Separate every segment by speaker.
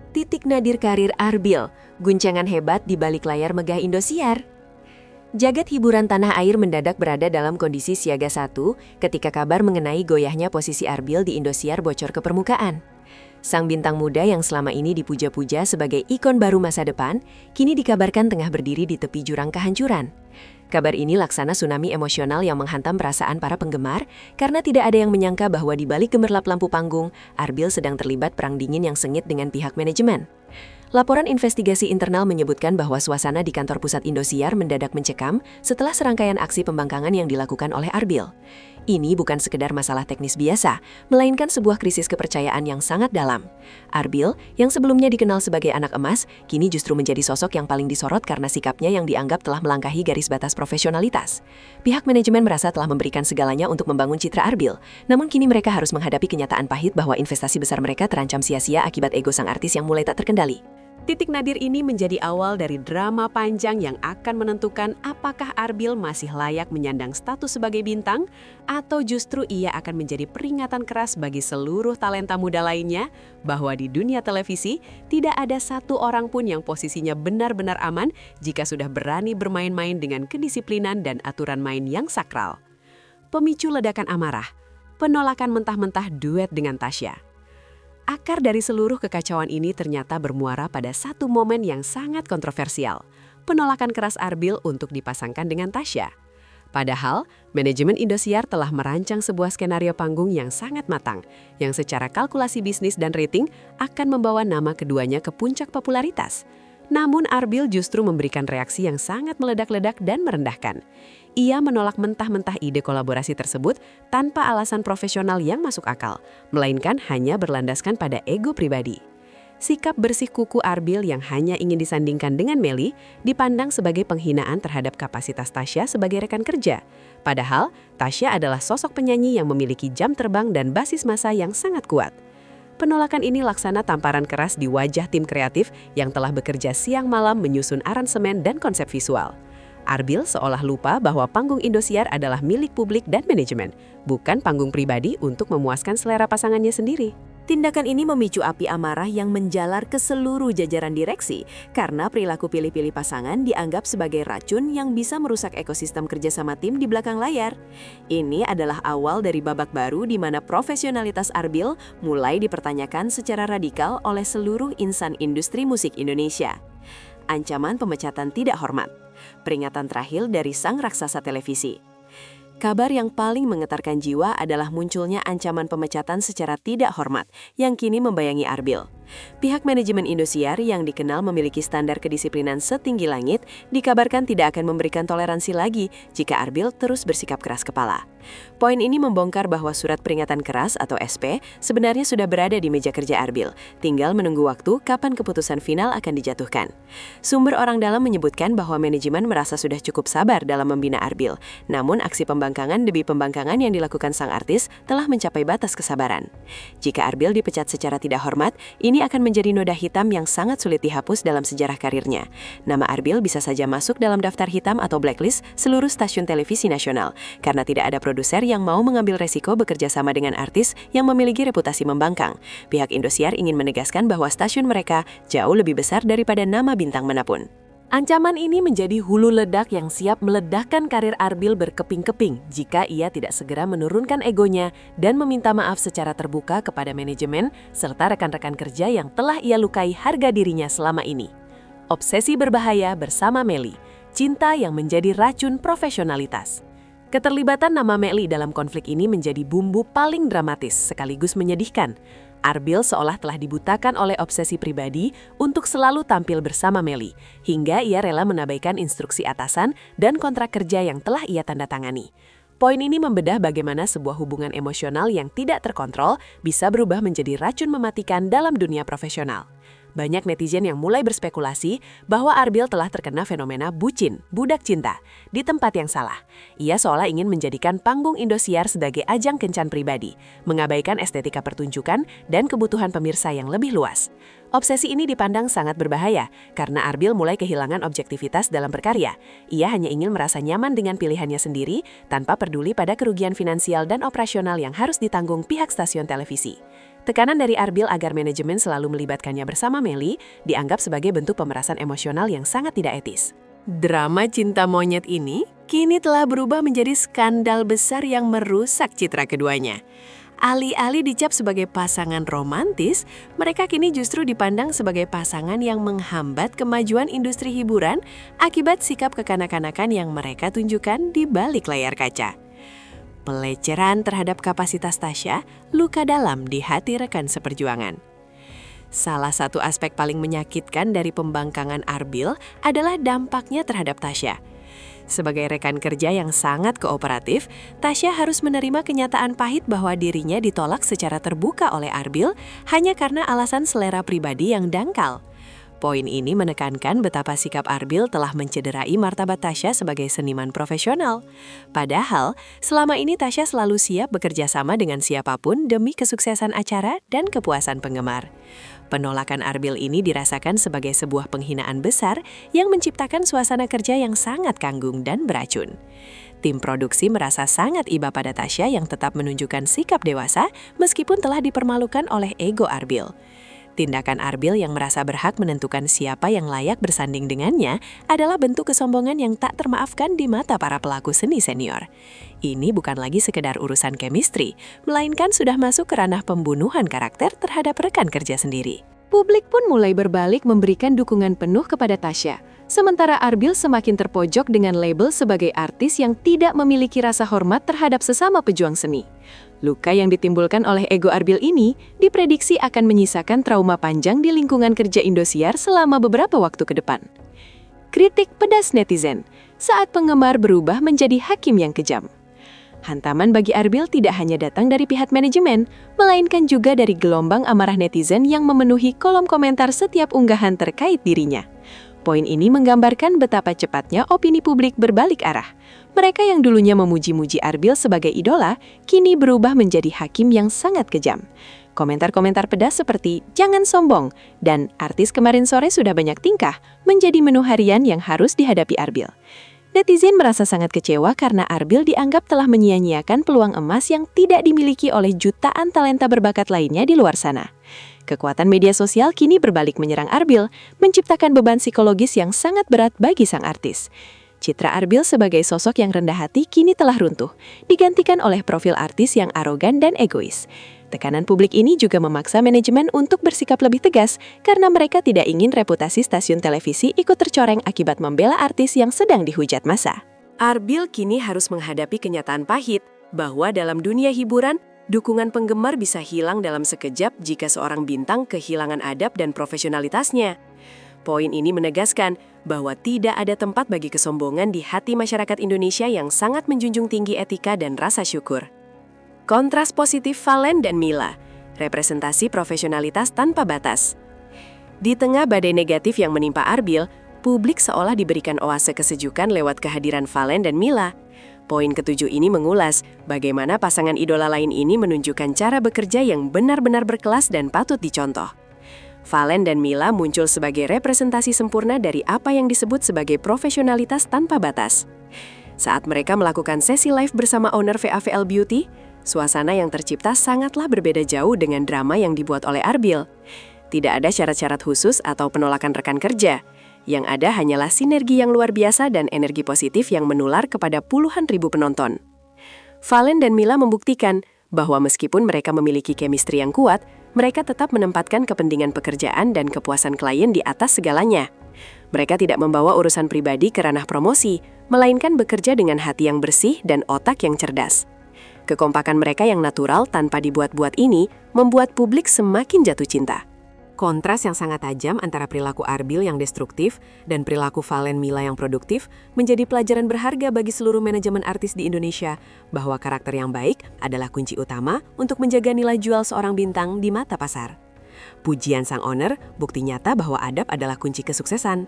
Speaker 1: Titik nadir karir Arbil, guncangan hebat di balik layar megah Indosiar. Jagat hiburan tanah air mendadak berada dalam kondisi siaga 1 ketika kabar mengenai goyahnya posisi Arbil di Indosiar bocor ke permukaan. Sang bintang muda yang selama ini dipuja-puja sebagai ikon baru masa depan, kini dikabarkan tengah berdiri di tepi jurang kehancuran. Kabar ini laksana tsunami emosional yang menghantam perasaan para penggemar karena tidak ada yang menyangka bahwa di balik gemerlap lampu panggung, Arbil sedang terlibat perang dingin yang sengit dengan pihak manajemen. Laporan investigasi internal menyebutkan bahwa suasana di kantor pusat Indosiar mendadak mencekam setelah serangkaian aksi pembangkangan yang dilakukan oleh Arbil. Ini bukan sekedar masalah teknis biasa, melainkan sebuah krisis kepercayaan yang sangat dalam. Arbil, yang sebelumnya dikenal sebagai anak emas, kini justru menjadi sosok yang paling disorot karena sikapnya yang dianggap telah melangkahi garis batas profesionalitas. Pihak manajemen merasa telah memberikan segalanya untuk membangun citra Arbil, namun kini mereka harus menghadapi kenyataan pahit bahwa investasi besar mereka terancam sia-sia akibat ego sang artis yang mulai tak terkendali.
Speaker 2: Titik nadir ini menjadi awal dari drama panjang yang akan menentukan apakah Arbil masih layak menyandang status sebagai bintang atau justru ia akan menjadi peringatan keras bagi seluruh talenta muda lainnya bahwa di dunia televisi tidak ada satu orang pun yang posisinya benar-benar aman jika sudah berani bermain-main dengan kedisiplinan dan aturan main yang sakral. Pemicu ledakan amarah, penolakan mentah-mentah duet dengan Tasya. Akar dari seluruh kekacauan ini ternyata bermuara pada satu momen yang sangat kontroversial, penolakan keras Arbil untuk dipasangkan dengan Tasya. Padahal, manajemen Indosiar telah merancang sebuah skenario panggung yang sangat matang, yang secara kalkulasi bisnis dan rating akan membawa nama keduanya ke puncak popularitas. Namun Arbil justru memberikan reaksi yang sangat meledak-ledak dan merendahkan. Ia menolak mentah-mentah ide kolaborasi tersebut tanpa alasan profesional yang masuk akal, melainkan hanya berlandaskan pada ego pribadi. Sikap bersih kuku Arbil yang hanya ingin disandingkan dengan Melly dipandang sebagai penghinaan terhadap kapasitas Tasya sebagai rekan kerja. Padahal, Tasya adalah sosok penyanyi yang memiliki jam terbang dan basis massa yang sangat kuat. Penolakan ini laksana tamparan keras di wajah tim kreatif yang telah bekerja siang malam menyusun aransemen dan konsep visual. Arbil seolah lupa bahwa panggung Indosiar adalah milik publik dan manajemen, bukan panggung pribadi untuk memuaskan selera pasangannya sendiri.
Speaker 1: Tindakan ini memicu api amarah yang menjalar ke seluruh jajaran direksi karena perilaku pilih-pilih pasangan dianggap sebagai racun yang bisa merusak ekosistem kerjasama tim di belakang layar. Ini adalah awal dari babak baru di mana profesionalitas Arbil mulai dipertanyakan secara radikal oleh seluruh insan industri musik Indonesia. Ancaman pemecatan tidak hormat. Peringatan terakhir dari sang raksasa televisi. Kabar yang paling menggetarkan jiwa adalah munculnya ancaman pemecatan secara tidak hormat yang kini membayangi Arbil. Pihak manajemen Indosiar yang dikenal memiliki standar kedisiplinan setinggi langit dikabarkan tidak akan memberikan toleransi lagi jika Arbil terus bersikap keras kepala. Poin ini membongkar bahwa surat peringatan keras atau SP sebenarnya sudah berada di meja kerja Arbil, tinggal menunggu waktu kapan keputusan final akan dijatuhkan. Sumber orang dalam menyebutkan bahwa manajemen merasa sudah cukup sabar dalam membina Arbil, namun aksi pembangkangan demi pembangkangan yang dilakukan sang artis telah mencapai batas kesabaran. Jika Arbil dipecat secara tidak hormat, ini akan menjadi noda hitam yang sangat sulit dihapus dalam sejarah karirnya. Nama Arbil bisa saja masuk dalam daftar hitam atau blacklist seluruh stasiun televisi nasional, karena tidak ada produser yang mau mengambil resiko bekerja sama dengan artis yang memiliki reputasi membangkang. Pihak Indosiar ingin menegaskan bahwa stasiun mereka jauh lebih besar daripada nama bintang manapun. Ancaman ini menjadi hulu ledak yang siap meledakkan karir Arbil berkeping-keping jika ia tidak segera menurunkan egonya dan meminta maaf secara terbuka kepada manajemen serta rekan-rekan kerja yang telah ia lukai harga dirinya selama ini. Obsesi berbahaya bersama Melly, cinta yang menjadi racun profesionalitas. Keterlibatan nama Melly dalam konflik ini menjadi bumbu paling dramatis sekaligus menyedihkan. Arbil seolah telah dibutakan oleh obsesi pribadi untuk selalu tampil bersama Melly, hingga ia rela menabaikan instruksi atasan dan kontrak kerja yang telah ia tanda tangani. Poin ini membedah bagaimana sebuah hubungan emosional yang tidak terkontrol bisa berubah menjadi racun mematikan dalam dunia profesional. Banyak netizen yang mulai berspekulasi bahwa Arbil telah terkena fenomena bucin, budak cinta, di tempat yang salah. Ia seolah ingin menjadikan panggung Indosiar sebagai ajang kencan pribadi, mengabaikan estetika pertunjukan dan kebutuhan pemirsa yang lebih luas. Obsesi ini dipandang sangat berbahaya karena Arbil mulai kehilangan objektivitas dalam berkarya. Ia hanya ingin merasa nyaman dengan pilihannya sendiri tanpa peduli pada kerugian finansial dan operasional yang harus ditanggung pihak stasiun televisi.
Speaker 2: Tekanan dari Arbil agar manajemen selalu melibatkannya bersama Melly dianggap sebagai bentuk pemerasan emosional yang sangat tidak etis. Drama cinta monyet ini kini telah berubah menjadi skandal besar yang merusak citra keduanya. Alih-alih dicap sebagai pasangan romantis, mereka kini justru dipandang sebagai pasangan yang menghambat kemajuan industri hiburan akibat sikap kekanak-kanakan yang mereka tunjukkan di balik layar kaca. Pelecehan terhadap kapasitas Tasya luka dalam di hati rekan seperjuangan. Salah satu aspek paling menyakitkan dari pembangkangan Arbil adalah dampaknya terhadap Tasya. Sebagai rekan kerja yang sangat kooperatif, Tasya harus menerima kenyataan pahit bahwa dirinya ditolak secara terbuka oleh Arbil hanya karena alasan selera pribadi yang dangkal. Poin ini menekankan betapa sikap Arbil telah mencederai martabat Tasya sebagai seniman profesional. Padahal, selama ini Tasya selalu siap bekerja sama dengan siapapun demi kesuksesan acara dan kepuasan penggemar. Penolakan Arbil ini dirasakan sebagai sebuah penghinaan besar yang menciptakan suasana kerja yang sangat kanggung dan beracun. Tim produksi merasa sangat iba pada Tasya yang tetap menunjukkan sikap dewasa meskipun telah dipermalukan oleh ego Arbil. Tindakan Arbil yang merasa berhak menentukan siapa yang layak bersanding dengannya adalah bentuk kesombongan yang tak termaafkan di mata para pelaku seni senior. Ini bukan lagi sekedar urusan chemistry, melainkan sudah masuk ke ranah pembunuhan karakter terhadap rekan kerja sendiri. Publik pun mulai berbalik memberikan dukungan penuh kepada Tasya, sementara Arbil semakin terpojok dengan label sebagai artis yang tidak memiliki rasa hormat terhadap sesama pejuang seni. Luka yang ditimbulkan oleh ego Arbil ini diprediksi akan menyisakan trauma panjang di lingkungan kerja Indosiar selama beberapa waktu ke depan. Kritik pedas netizen saat penggemar berubah menjadi hakim yang kejam. Hantaman bagi Arbil tidak hanya datang dari pihak manajemen, melainkan juga dari gelombang amarah netizen yang memenuhi kolom komentar setiap unggahan terkait dirinya. Poin ini menggambarkan betapa cepatnya opini publik berbalik arah. Mereka yang dulunya memuji-muji Arbil sebagai idola, kini berubah menjadi hakim yang sangat kejam. Komentar-komentar pedas seperti "jangan sombong" dan "artis kemarin sore sudah banyak tingkah" menjadi menu harian yang harus dihadapi Arbil. Netizen merasa sangat kecewa karena Arbil dianggap telah menyia-nyiakan peluang emas yang tidak dimiliki oleh jutaan talenta berbakat lainnya di luar sana. Kekuatan media sosial kini berbalik menyerang Arbil, menciptakan beban psikologis yang sangat berat bagi sang artis. Citra Arbil sebagai sosok yang rendah hati kini telah runtuh, digantikan oleh profil artis yang arogan dan egois. Tekanan publik ini juga memaksa manajemen untuk bersikap lebih tegas karena mereka tidak ingin reputasi stasiun televisi ikut tercoreng akibat membela artis yang sedang dihujat massa. Arbil kini harus menghadapi kenyataan pahit bahwa dalam dunia hiburan, dukungan penggemar bisa hilang dalam sekejap jika seorang bintang kehilangan adab dan profesionalitasnya. Poin ini menegaskan bahwa tidak ada tempat bagi kesombongan di hati masyarakat Indonesia yang sangat menjunjung tinggi etika dan rasa syukur. Kontras positif Valen dan Mila, representasi profesionalitas tanpa batas. Di tengah badai negatif yang menimpa Arbil, publik seolah diberikan oase kesejukan lewat kehadiran Valen dan Mila. Poin ketujuh ini mengulas bagaimana pasangan idola lain ini menunjukkan cara bekerja yang benar-benar berkelas dan patut dicontoh. Valen dan Mila muncul sebagai representasi sempurna dari apa yang disebut sebagai profesionalitas tanpa batas. Saat mereka melakukan sesi live bersama owner VAVL Beauty, suasana yang tercipta sangatlah berbeda jauh dengan drama yang dibuat oleh Arbil. Tidak ada syarat-syarat khusus atau penolakan rekan kerja. Yang ada hanyalah sinergi yang luar biasa dan energi positif yang menular kepada puluhan ribu penonton. Valen dan Mila membuktikan bahwa meskipun mereka memiliki chemistry yang kuat, mereka tetap menempatkan kepentingan pekerjaan dan kepuasan klien di atas segalanya. Mereka tidak membawa urusan pribadi ke ranah promosi, melainkan bekerja dengan hati yang bersih dan otak yang cerdas. Kekompakan mereka yang natural tanpa dibuat-buat ini membuat publik semakin jatuh cinta. Kontras yang sangat tajam antara perilaku Arbil yang destruktif dan perilaku Valen Mila yang produktif menjadi pelajaran berharga bagi seluruh manajemen artis di Indonesia bahwa karakter yang baik adalah kunci utama untuk menjaga nilai jual seorang bintang di mata pasar. Pujian sang owner, bukti nyata bahwa adab adalah kunci kesuksesan.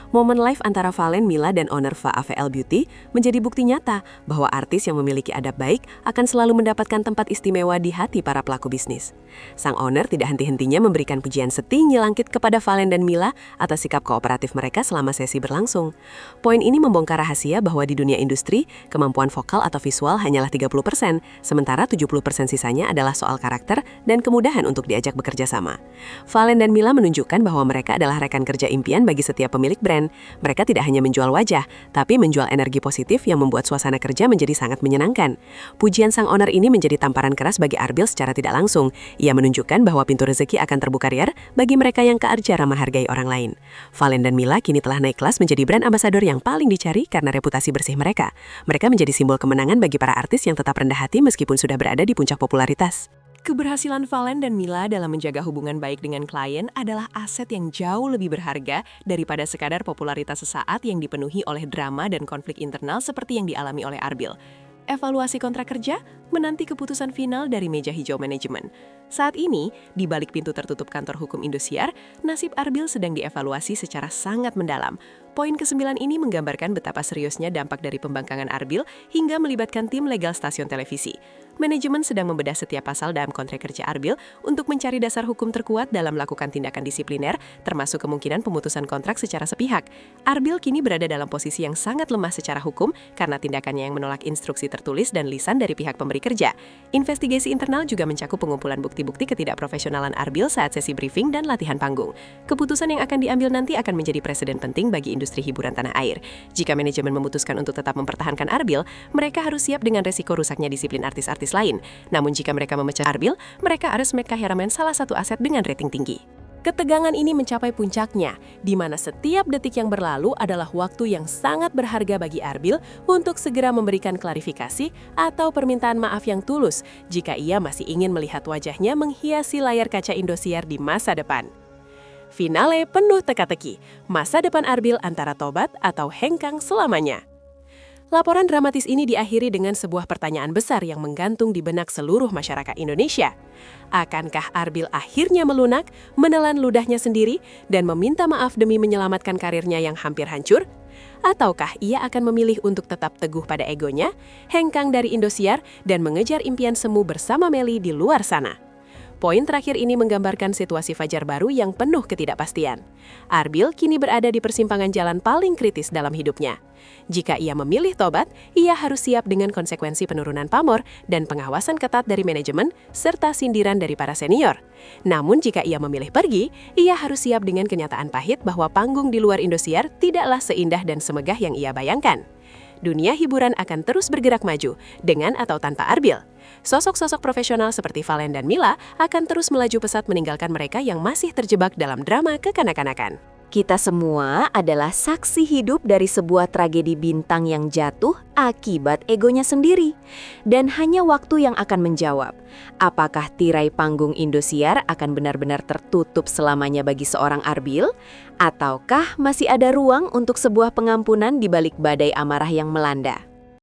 Speaker 1: Momen live antara Valen, Mila, dan owner VAVL Beauty menjadi bukti nyata bahwa artis yang memiliki adab baik akan selalu mendapatkan tempat istimewa di hati para pelaku bisnis. Sang owner tidak henti-hentinya memberikan pujian setinggi langit kepada Valen dan Mila atas sikap kooperatif mereka selama sesi berlangsung. Poin ini membongkar rahasia bahwa di dunia industri, kemampuan vokal atau visual hanyalah 30%, sementara 70% sisanya adalah soal karakter dan kemudahan untuk diajak bekerja sama. Valen dan Mila menunjukkan bahwa mereka adalah rekan kerja impian bagi setiap pemilik brand. Mereka tidak hanya menjual wajah, tapi menjual energi positif yang membuat suasana kerja menjadi sangat menyenangkan. Pujian sang owner ini menjadi tamparan keras bagi Arbil secara tidak langsung. Ia menunjukkan bahwa pintu rezeki akan terbuka liar bagi mereka yang kearjara menghargai orang lain. Valen dan Mila kini telah naik kelas menjadi brand ambassador yang paling dicari karena reputasi bersih mereka. Mereka menjadi simbol kemenangan bagi para artis yang tetap rendah hati meskipun sudah berada di puncak popularitas. Keberhasilan Valen dan Mila dalam menjaga hubungan baik dengan klien adalah aset yang jauh lebih berharga daripada sekadar popularitas sesaat yang dipenuhi oleh drama dan konflik internal seperti yang dialami oleh Arbil. Evaluasi kontrak kerja menanti keputusan final dari meja hijau manajemen. Saat ini, di balik pintu tertutup kantor hukum Indosiar, nasib Arbil sedang dievaluasi secara sangat mendalam. Poin ke-9 ini menggambarkan betapa seriusnya dampak dari pembangkangan Arbil hingga melibatkan tim legal stasiun televisi. Manajemen sedang membedah setiap pasal dalam kontrak kerja Arbil untuk mencari dasar hukum terkuat dalam melakukan tindakan disipliner, termasuk kemungkinan pemutusan kontrak secara sepihak. Arbil kini berada dalam posisi yang sangat lemah secara hukum karena tindakannya yang menolak instruksi tertulis dan lisan dari pihak pemberi kerja. Investigasi internal juga mencakup pengumpulan bukti-bukti ketidakprofesionalan Arbil saat sesi briefing dan latihan panggung. Keputusan yang akan diambil nanti akan menjadi presiden penting bagi industri hiburan tanah air. Jika manajemen memutuskan untuk tetap mempertahankan Arbil, mereka harus siap dengan resiko rusaknya disiplin artis-artis lain. Namun jika mereka memecah Arbil, mereka harus make Kahiraman salah satu aset dengan rating tinggi. Ketegangan ini mencapai puncaknya, di mana setiap detik yang berlalu adalah waktu yang sangat berharga bagi Arbil untuk segera memberikan klarifikasi atau permintaan maaf yang tulus jika ia masih ingin melihat wajahnya menghiasi layar kaca Indosiar di masa depan. Finale penuh teka-teki, masa depan Arbil antara tobat atau hengkang selamanya. Laporan dramatis ini diakhiri dengan sebuah pertanyaan besar yang menggantung di benak seluruh masyarakat Indonesia. Akankah Arbil akhirnya melunak, menelan ludahnya sendiri, dan meminta maaf demi menyelamatkan karirnya yang hampir hancur? Ataukah ia akan memilih untuk tetap teguh pada egonya, hengkang dari Indosiar, dan mengejar impian semu bersama Melly di luar sana? Poin terakhir ini menggambarkan situasi fajar baru yang penuh ketidakpastian. Arbil kini berada di persimpangan jalan paling kritis dalam hidupnya. Jika ia memilih tobat, ia harus siap dengan konsekuensi penurunan pamor dan pengawasan ketat dari manajemen serta sindiran dari para senior. Namun jika ia memilih pergi, ia harus siap dengan kenyataan pahit bahwa panggung di luar Indosiar tidaklah seindah dan semegah yang ia bayangkan. Dunia hiburan akan terus bergerak maju, dengan atau tanpa Arbil. Sosok-sosok profesional seperti Valen dan Mila akan terus melaju pesat meninggalkan mereka yang masih terjebak dalam drama kekanak-kanakan.
Speaker 3: Kita semua adalah saksi hidup dari sebuah tragedi bintang yang jatuh akibat egonya sendiri. Dan hanya waktu yang akan menjawab, apakah tirai panggung Indosiar akan benar-benar tertutup selamanya bagi seorang Arbil? Ataukah masih ada ruang untuk sebuah pengampunan di balik badai amarah yang melanda?